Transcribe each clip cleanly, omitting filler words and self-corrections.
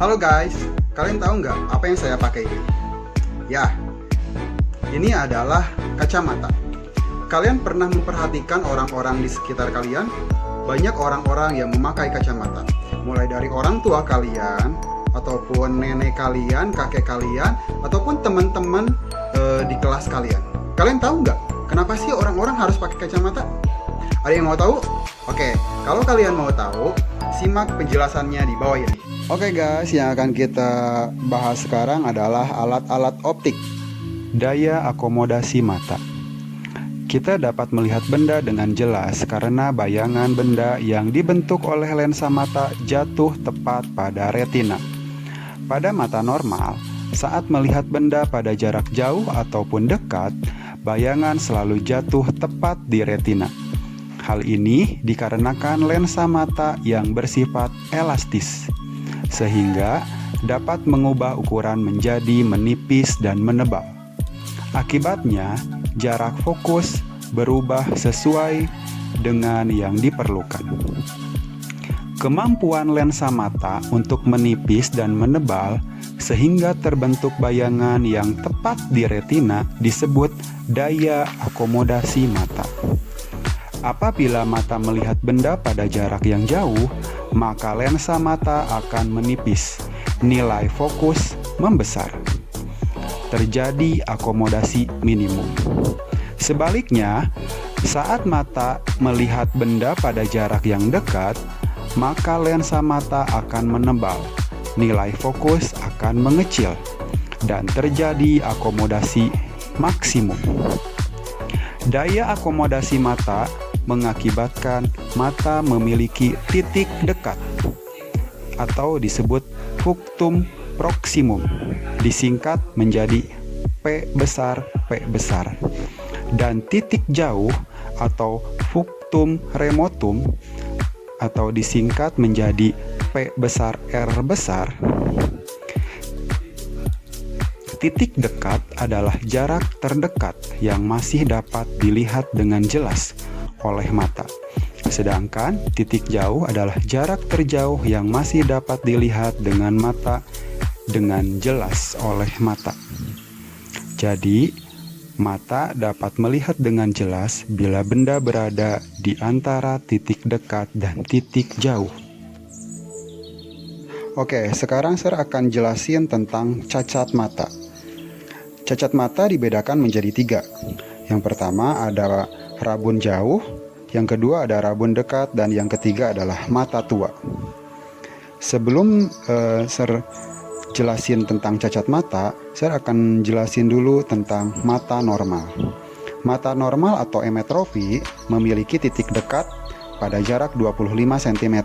Halo guys, kalian tahu nggak apa yang saya pakai ini? Ya, ini adalah kacamata. Kalian pernah memperhatikan orang-orang di sekitar kalian? Banyak orang-orang yang memakai kacamata. Mulai dari orang tua kalian, ataupun nenek kalian, kakek kalian, ataupun teman-teman di kelas kalian. Kalian tahu nggak kenapa sih orang-orang harus pakai kacamata? Ada yang mau tahu? Oke, kalau kalian mau tahu, simak penjelasannya di bawah ini. Oke guys, yang akan kita bahas sekarang adalah alat-alat optik. Daya akomodasi mata. Kita dapat melihat benda dengan jelas karena bayangan benda yang dibentuk oleh lensa mata jatuh tepat pada retina. Pada mata normal, saat melihat benda pada jarak jauh ataupun dekat, bayangan selalu jatuh tepat di retina. Hal ini dikarenakan lensa mata yang bersifat elastis, sehingga dapat mengubah ukuran menjadi menipis dan menebal. Akibatnya, jarak fokus berubah sesuai dengan yang diperlukan. Kemampuan lensa mata untuk menipis dan menebal sehingga terbentuk bayangan yang tepat di retina disebut daya akomodasi mata. Apabila mata melihat benda pada jarak yang jauh, maka lensa mata akan menipis, nilai fokus membesar. Terjadi akomodasi minimum. Sebaliknya, saat mata melihat benda pada jarak yang dekat, maka lensa mata akan menebal, nilai fokus akan mengecil, dan terjadi akomodasi maksimum. Daya akomodasi mata mengakibatkan mata memiliki titik dekat atau disebut punctum proximum, disingkat menjadi P besar, dan titik jauh atau punctum remotum atau disingkat menjadi P besar, R besar. Titik dekat adalah jarak terdekat yang masih dapat dilihat dengan jelas oleh mata. Sedangkan titik jauh adalah jarak terjauh yang masih dapat dilihat dengan mata dengan jelas oleh mata. Jadi, mata dapat melihat dengan jelas bila benda berada di antara titik dekat dan titik jauh. Oke, sekarang saya akan jelasin tentang cacat mata. Cacat mata dibedakan menjadi 3. Yang pertama ada rabun jauh, yang kedua ada rabun dekat, dan yang ketiga adalah mata tua. Sebelum saya jelasin tentang cacat mata, saya akan jelasin dulu tentang mata normal. Mata normal atau emetropi memiliki titik dekat pada jarak 25 cm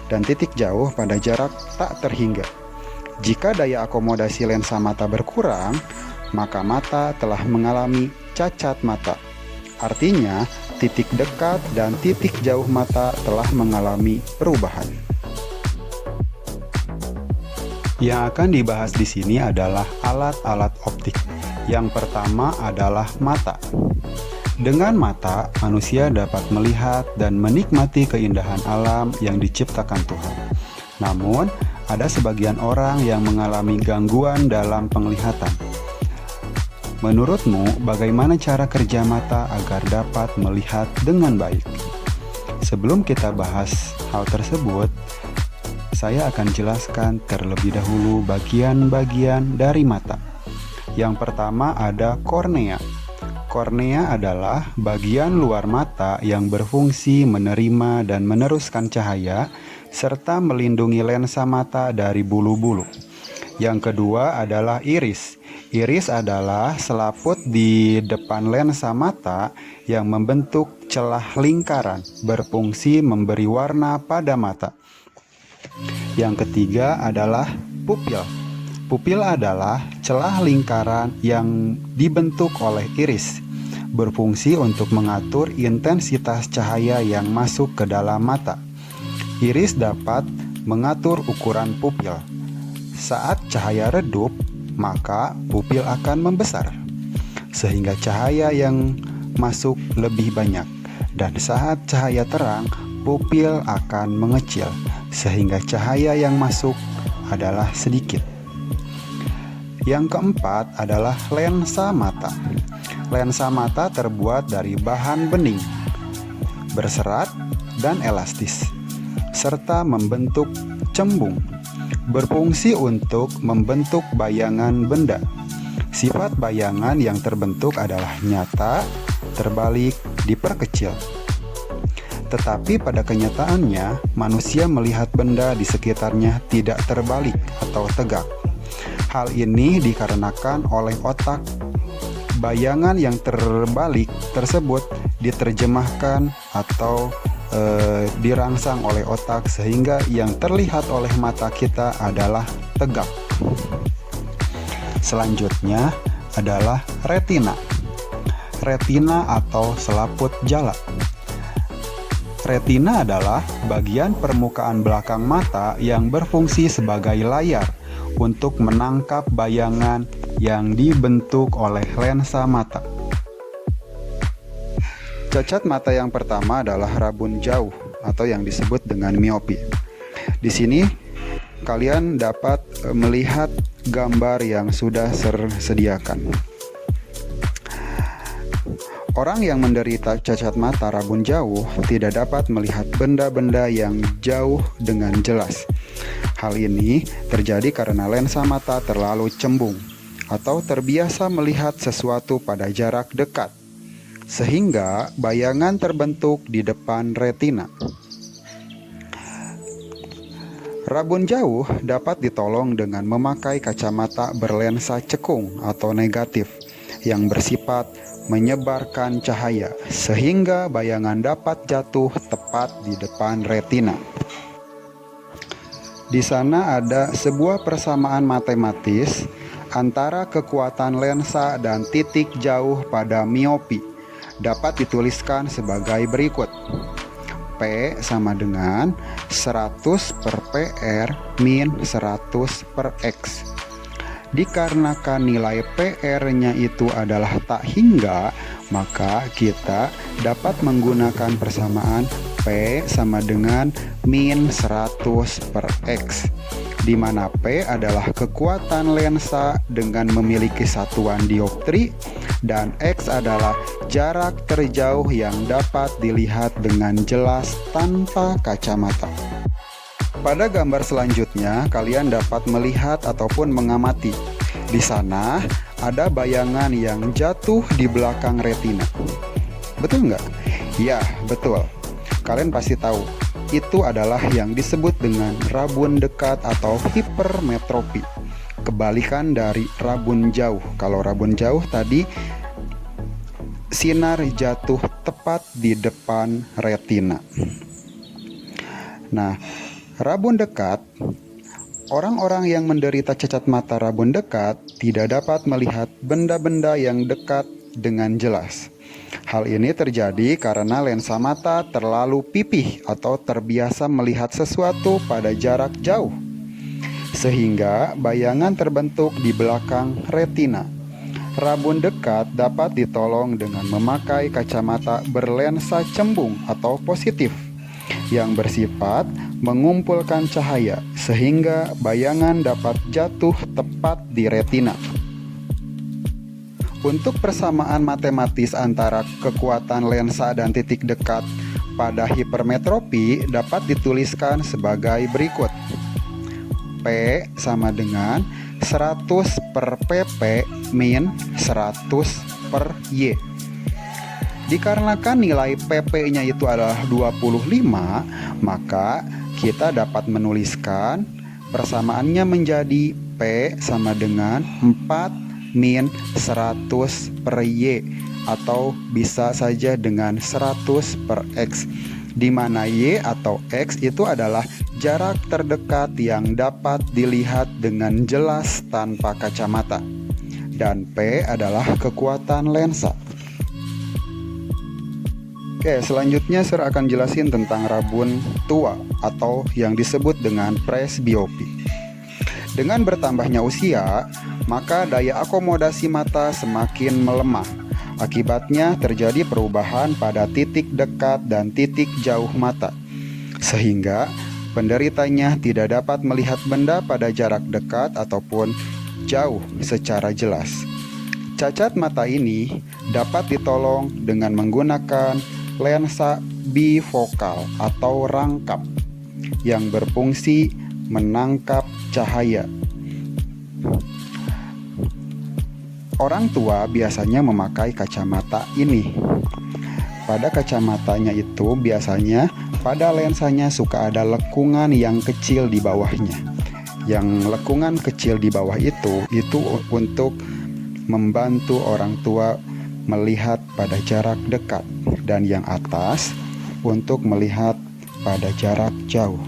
dan titik jauh pada jarak tak terhingga. Jika daya akomodasi lensa mata berkurang, maka mata telah mengalami cacat mata. Artinya, titik dekat dan titik jauh mata telah mengalami perubahan. Yang akan dibahas di sini adalah alat-alat optik. Yang pertama adalah mata. Dengan mata, manusia dapat melihat dan menikmati keindahan alam yang diciptakan Tuhan. Namun, ada sebagian orang yang mengalami gangguan dalam penglihatan. Menurutmu, bagaimana cara kerja mata agar dapat melihat dengan baik? Sebelum kita bahas hal tersebut, saya akan jelaskan terlebih dahulu bagian-bagian dari mata. Yang pertama ada kornea. Kornea adalah bagian luar mata yang berfungsi menerima dan meneruskan cahaya serta melindungi lensa mata dari bulu-bulu. Yang kedua adalah iris. Iris adalah selaput di depan lensa mata yang membentuk celah lingkaran, berfungsi memberi warna pada mata. Yang ketiga adalah pupil. Pupil adalah celah lingkaran yang dibentuk oleh iris, berfungsi untuk mengatur intensitas cahaya yang masuk ke dalam mata. Iris dapat mengatur ukuran pupil. Saat cahaya redup, maka pupil akan membesar, sehingga cahaya yang masuk lebih banyak. Dan saat cahaya terang, pupil akan mengecil, sehingga cahaya yang masuk adalah sedikit. Yang keempat adalah lensa mata. Lensa mata terbuat dari bahan bening, berserat dan elastis, serta membentuk cembung, berfungsi untuk membentuk bayangan benda. Sifat bayangan yang terbentuk adalah nyata, terbalik, diperkecil. Tetapi pada kenyataannya, manusia melihat benda di sekitarnya tidak terbalik atau tegak. Hal ini dikarenakan oleh otak. Bayangan yang terbalik tersebut diterjemahkan atau dirangsang oleh otak sehingga yang terlihat oleh mata kita adalah tegak. Selanjutnya adalah retina. Retina atau selaput jala. Retina adalah bagian permukaan belakang mata yang berfungsi sebagai layar untuk menangkap bayangan yang dibentuk oleh lensa mata. Cacat mata yang pertama adalah rabun jauh atau yang disebut dengan miopi. Di sini kalian dapat melihat gambar yang sudah tersediakan. Orang yang menderita cacat mata rabun jauh tidak dapat melihat benda-benda yang jauh dengan jelas. Hal ini terjadi karena lensa mata terlalu cembung atau terbiasa melihat sesuatu pada jarak dekat, sehingga bayangan terbentuk di depan retina. Rabun jauh dapat ditolong dengan memakai kacamata berlensa cekung atau negatif yang bersifat menyebarkan cahaya, sehingga bayangan dapat jatuh tepat di depan retina. Di sana ada sebuah persamaan matematis antara kekuatan lensa dan titik jauh pada miopi. Dapat dituliskan sebagai berikut. P sama dengan 100 per PR min 100 per X. Dikarenakan nilai PR-nya itu adalah tak hingga, maka kita dapat menggunakan persamaan P sama dengan min 100 per X, di mana P adalah kekuatan lensa dengan memiliki satuan dioptri dan X adalah jarak terjauh yang dapat dilihat dengan jelas tanpa kacamata. Pada gambar selanjutnya, kalian dapat melihat ataupun mengamati. Di sana ada bayangan yang jatuh di belakang retina. Betul nggak? Ya, betul. Kalian pasti tahu, itu adalah yang disebut dengan rabun dekat atau hipermetropi. Kebalikan dari rabun jauh. Kalau rabun jauh tadi sinar jatuh tepat di depan retina. Nah, rabun dekat, orang-orang yang menderita cacat mata rabun dekat tidak dapat melihat benda-benda yang dekat dengan jelas. Hal ini terjadi karena lensa mata terlalu pipih atau terbiasa melihat sesuatu pada jarak jauh, sehingga bayangan terbentuk di belakang retina. Rabun dekat dapat ditolong dengan memakai kacamata berlensa cembung atau positif yang bersifat mengumpulkan cahaya sehingga bayangan dapat jatuh tepat di retina. Untuk persamaan matematis antara kekuatan lensa dan titik dekat pada hipermetropi dapat dituliskan sebagai berikut. P sama dengan 100 per PP min 100 per Y. Dikarenakan nilai PP-nya itu adalah 25, maka kita dapat menuliskan persamaannya menjadi P sama dengan 4 min 100 per Y, atau bisa saja dengan 100 per X, di mana Y atau X itu adalah jarak terdekat yang dapat dilihat dengan jelas tanpa kacamata, dan P adalah kekuatan lensa. Oke, selanjutnya saya akan jelasin tentang rabun tua atau yang disebut dengan presbiopi. Dengan bertambahnya usia, maka daya akomodasi mata semakin melemah. Akibatnya terjadi perubahan pada titik dekat dan titik jauh mata, sehingga Penderitanya tidak dapat melihat benda pada jarak dekat ataupun jauh secara jelas. Cacat mata ini dapat ditolong dengan menggunakan lensa bifokal atau rangkap yang berfungsi menangkap cahaya. Orang tua biasanya memakai kacamata ini. Pada kacamatanya itu biasanya pada lensanya suka ada lekungan yang kecil di bawahnya. Yang lekungan kecil di bawah itu untuk membantu orang tua melihat pada jarak dekat, dan yang atas untuk melihat pada jarak jauh.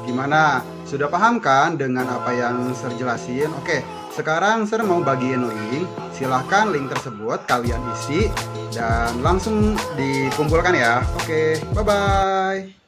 Gimana? Sudah paham kan dengan apa yang Sir jelasin? Oke, sekarang Sir mau bagiin link. Silahkan link tersebut kalian isi dan langsung dikumpulkan ya. Oke, bye-bye.